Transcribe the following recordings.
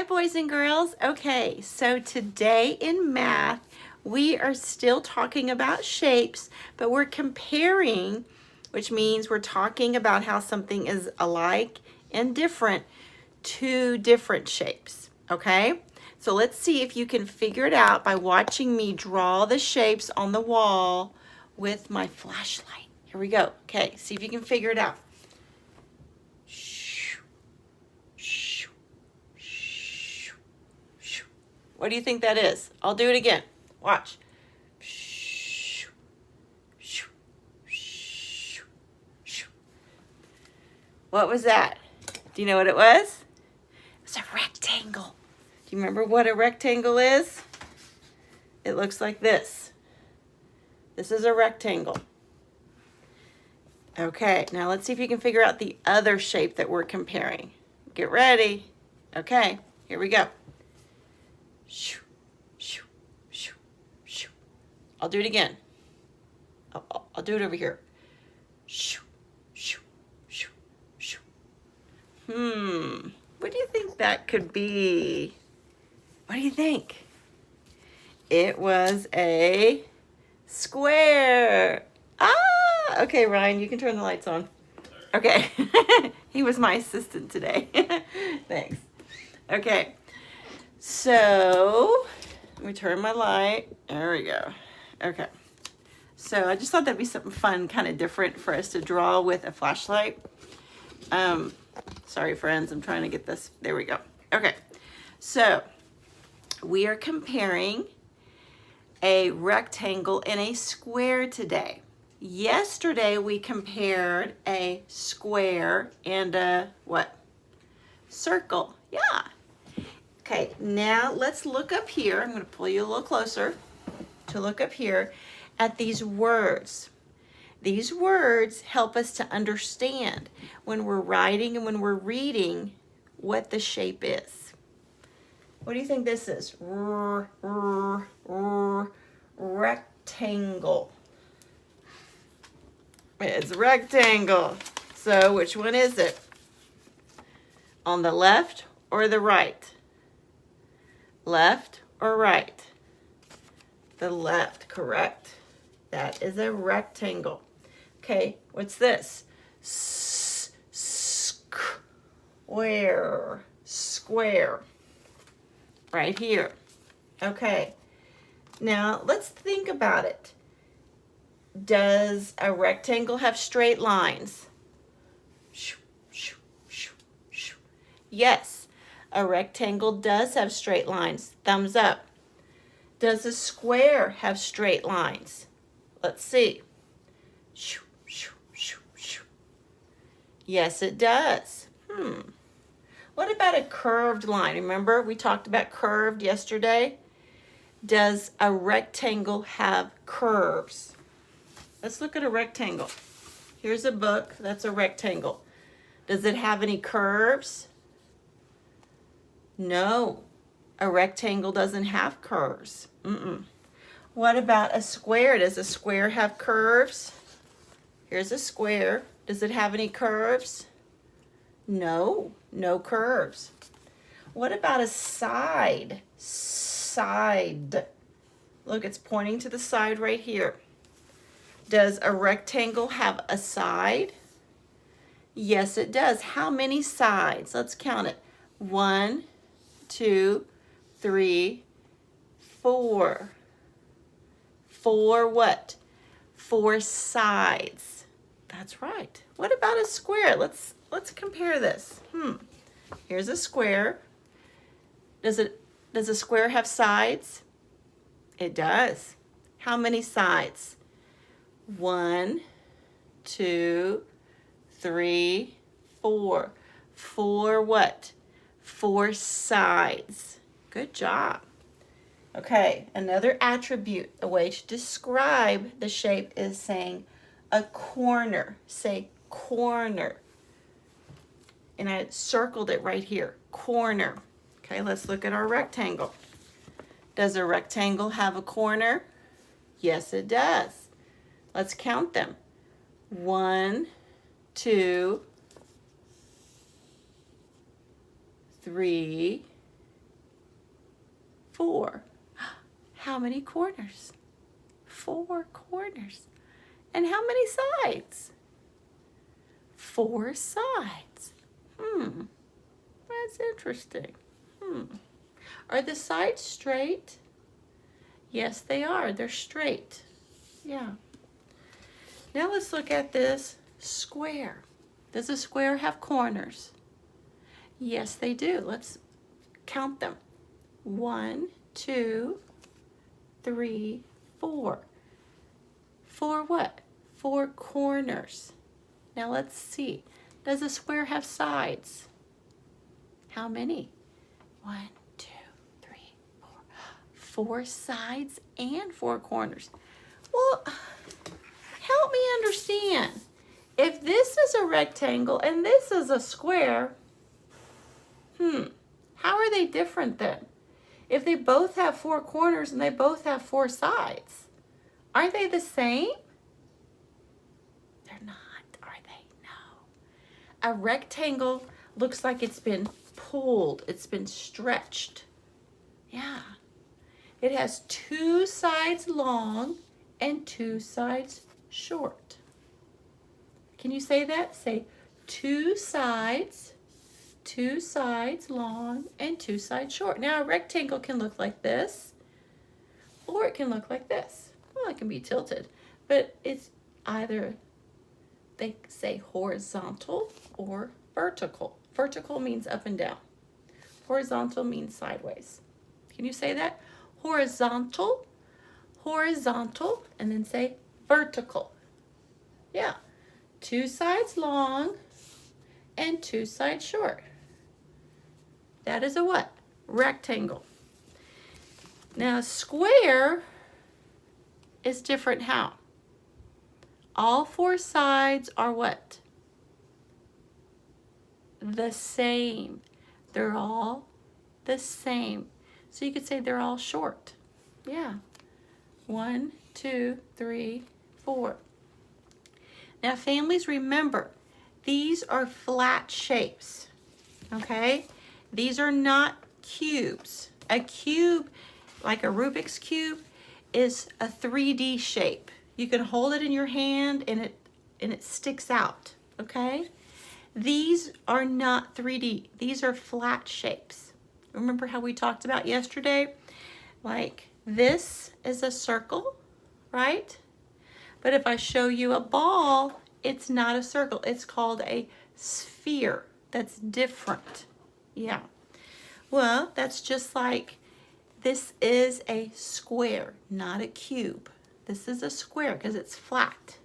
Hi, boys and girls. Okay, so today in math, we are still talking about shapes, but we're comparing, which means we're talking about how something is alike and different, two different shapes, okay? So let's see if you can figure it out by watching me draw the shapes on the wall with my flashlight. Here we go. Okay, see if you can figure it out. What do you think that is? I'll do it again. Watch. What was that? Do you know what it was? It was a rectangle. Do you remember what a rectangle is? It looks like this. This is a rectangle. Okay, now let's see if you can figure out the other shape that we're comparing. Get ready. Okay, here we go. I'll do it again. I'll do it over here. What do you think that could be? What do you think? It was a square. Ah, okay, Ryan, you can turn the lights on. Okay, he was my assistant today. Thanks. Okay, so let me turn my light. There we go. Okay, so I just thought that'd be something fun, kind of different for us to draw with a flashlight. Sorry, friends, I'm trying to get this. There we go. Okay, so we are comparing a rectangle and a square today. Yesterday we compared a square and a what? Circle. Yeah. Okay, now let's look up here. I'm going to pull you a little closer to look up here at these words. These words help us to understand when we're writing and when we're reading what the shape is. What do you think this is? Rectangle. It's rectangle. So which one is it? On the left or the right? Left or right? The left, correct. That is a rectangle. Okay, what's this? Square. Square. Right here. Okay. Now, let's think about it. Does a rectangle have straight lines? Yes, a rectangle does have straight lines. Thumbs up. Does a square have straight lines? Let's see. Yes, it does. What about a curved line? Remember, we talked about curved yesterday. Does a rectangle have curves? Let's look at a rectangle. Here's a book. That's a rectangle. Does it have any curves? No. A rectangle doesn't have curves. What about a square? Does a square have curves? Here's a square. Does it have any curves? No, no curves. What about a side? Side. Look, it's pointing to the side right here. Does a rectangle have a side? Yes, it does. How many sides? Let's count it. 1, 2, 3, 4. 4 what? 4 sides. That's right. What about a square? Let's compare this. Here's a square. Does a square have sides? It does. How many sides? 1, 2, 3, 4. 4 what? 4 sides. Good job. Okay, another attribute, a way to describe the shape is saying a corner. Say corner. And I circled it right here, corner. Okay, let's look at our rectangle. Does a rectangle have a corner? Yes, it does. Let's count them. 1, 2, 3, 4. How many corners? 4 corners. And how many sides? 4 sides. That's interesting. Are the sides straight? Yes, they are. They're straight. Yeah. Now let's look at this square. Does a square have corners? Yes, they do. Let's count them. 1, 2, 3, 4. 4 what? 4 corners. Now let's see. Does a square have sides? How many? 1, 2, 3, 4. 4 sides and 4 corners. Well, help me understand. If this is a rectangle and this is a square, how are they different then? If they both have 4 corners and they both have 4 sides, aren't they the same? They're not, are they? No. A rectangle looks like it's been pulled, it's been stretched. Yeah. It has 2 sides long and 2 sides short. Can you say that? Say 2 sides long and 2 sides short. Now a rectangle can look like this, or it can look like this. Well, it can be tilted, but it's either, they say horizontal or vertical. Vertical means up and down. Horizontal means sideways. Can you say that? Horizontal, horizontal, and then say vertical. Yeah. 2 sides long and 2 sides short. That is a what? Rectangle. Now a square is different how? All 4 sides are what? The same. They're all the same. So you could say they're all short. Yeah. 1, 2, 3, 4. Now families, remember, these are flat shapes, okay? These are not cubes. A cube, like a Rubik's Cube, is a 3D shape. You can hold it in your hand and it sticks out, okay? These are not 3D. These are flat shapes. Remember how we talked about yesterday? Like this is a circle, right? But if I show you a ball, it's not a circle. It's called a sphere. That's different. Yeah. Well, that's just like this is a square, not a cube. This is a square because it's flat.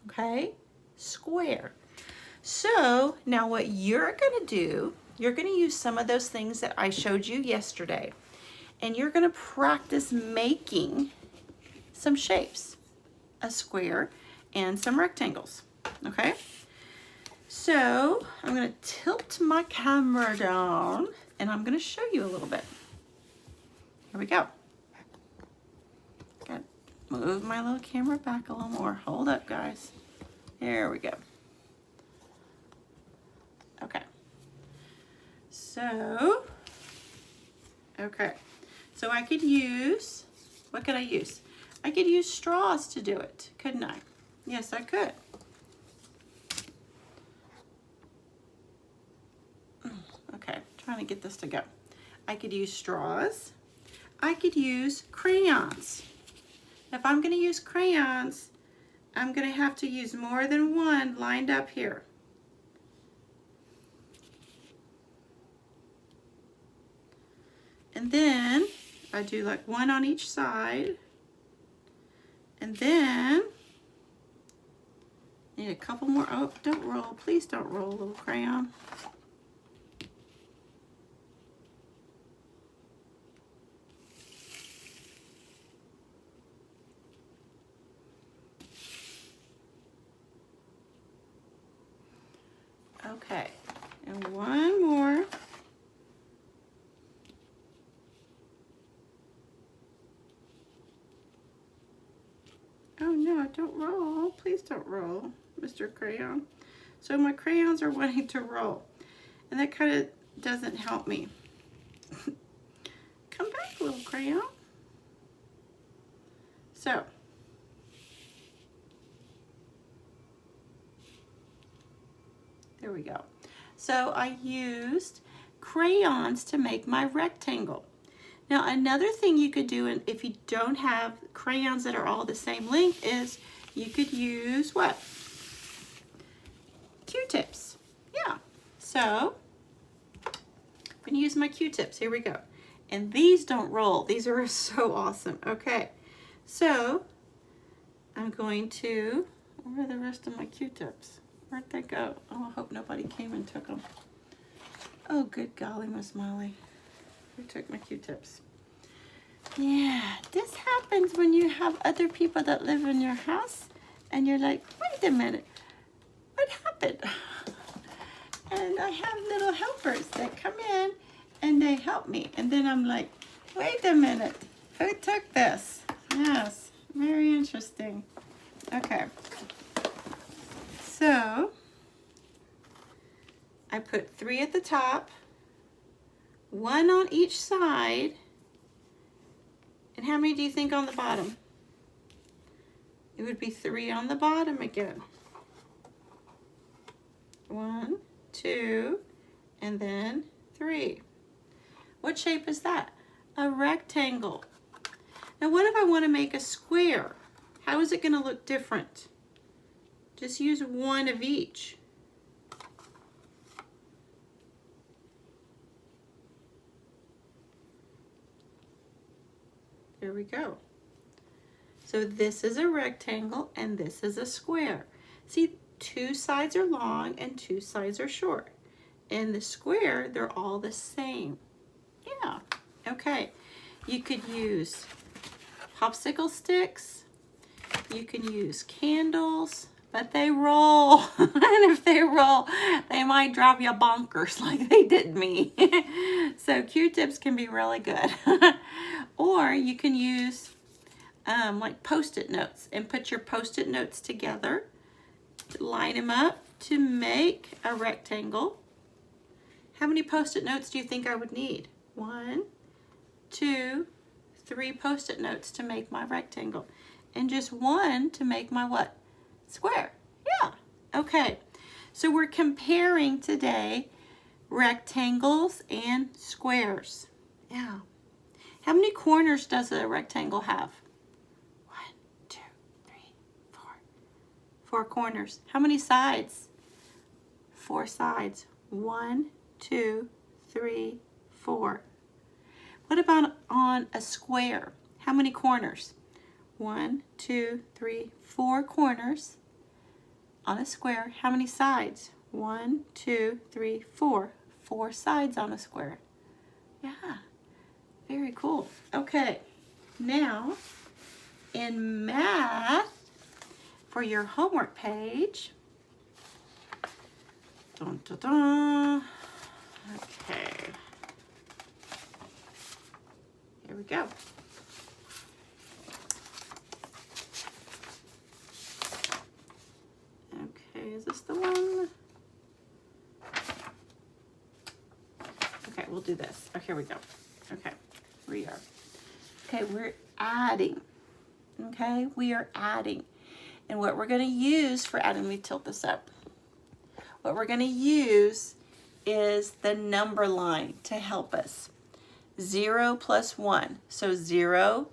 Okay? Square. So now what you're going to do, you're going to use some of those things that I showed you yesterday. And you're going to practice making some shapes. A square and some rectangles. Okay? So I'm going to tilt my camera down and I'm going to show you a little bit. Here we go. Got to move my little camera back a little more. Hold up, guys. There we go. Okay. So I could use, what could I use? I could use straws to do it, couldn't I? Yes, I could. Okay, trying to get this to go. I could use straws. I could use crayons. If I'm going to use crayons, I'm going to have to use more than one lined up here. And then I do like one on each side. And then need a couple more. Oh, don't roll. Please don't roll, little crayon. Okay, and one more. Oh no, don't roll. Please don't roll, Mr. Crayon. So my crayons are wanting to roll, and that kind of doesn't help me. Come back, little crayon. So, there we go. So I used crayons to make my rectangle. Now another thing you could do, and if you don't have crayons that are all the same length, is you could use what? Q-tips. Yeah. So I'm going to use my Q-tips. Here we go. And these don't roll. These are so awesome. Okay. So I'm going to, where are the rest of my Q-tips? Where'd they go? Oh, I hope nobody came and took them. Oh, good golly, Miss Molly. Who took my Q-tips? Yeah, this happens when you have other people that live in your house and you're like, wait a minute, what happened? And I have little helpers that come in and they help me. And then I'm like, wait a minute, who took this? Yes, very interesting. Okay. So I put 3 at the top, 1 on each side, and how many do you think on the bottom? It would be 3 on the bottom again. 1, 2, and then 3. What shape is that? A rectangle. Now what if I want to make a square? How is it going to look different? Just use 1 of each. There we go. So this is a rectangle and this is a square. See, 2 sides are long and 2 sides are short. In the square, they're all the same. Yeah, okay. You could use popsicle sticks. You can use candles. But they roll, and if they roll, they might drive you bonkers like they did me. So Q-tips can be really good. Or you can use like Post-it notes and put your Post-it notes together, line them up to make a rectangle. How many Post-it notes do you think I would need? 1, 2, 3 Post-it notes to make my rectangle. And just 1 to make my what? Square. Yeah. Okay. So we're comparing today rectangles and squares. Yeah. How many corners does a rectangle have? 1, 2, 3, 4. 4 corners. How many sides? 4 sides. 1, 2, 3, 4. What about on a square? How many corners? 1, 2, 3, 4 corners on a square. How many sides? 1, 2, 3, 4. 4 sides on a square. Yeah, very cool. Okay, now in math, for your homework page, dun, dun, dun. Okay, here we go. Is this the one? Okay, we'll do this. Oh, here we go. Okay, we're adding. Okay, we are adding. And what we're going to use for adding, let me tilt this up. What we're going to use is the number line to help us. 0 plus 1. So 0,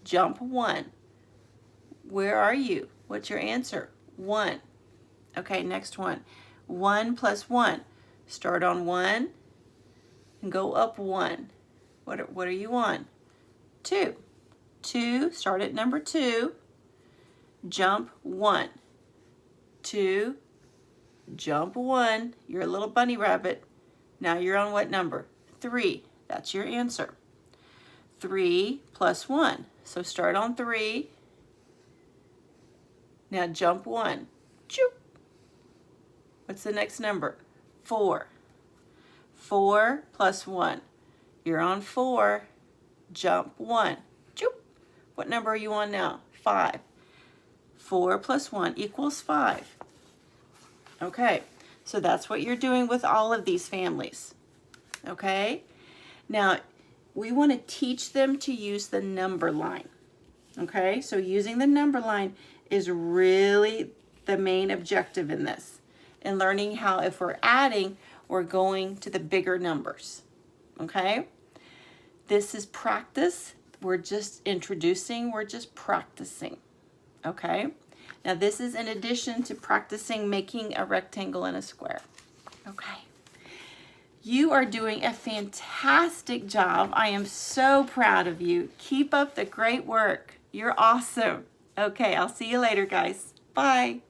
jump 1. Where are you? What's your answer? 1. Okay, next one. 1 plus 1. Start on 1 and go up 1. What are you on? 2. 2, start at number 2. Jump 1. 2, jump 1. You're a little bunny rabbit. Now you're on what number? 3. That's your answer. 3 plus 1. So start on 3. Now jump 1. Choop. What's the next number? 4. 4 plus 1. You're on 4. Jump 1. Choop. What number are you on now? 5. 4 plus 1 equals 5. Okay, so that's what you're doing with all of these families. Okay? Now, we want to teach them to use the number line. Okay, so using the number line is really the main objective in this, and learning how, if we're adding, we're going to the bigger numbers. Okay, this is practice. We're just introducing, we're just practicing. Okay, now this is in addition to practicing making a rectangle and a square. Okay, you are doing a fantastic job. I am so proud of you. Keep up the great work. You're awesome. Okay, I'll see you later, guys. Bye.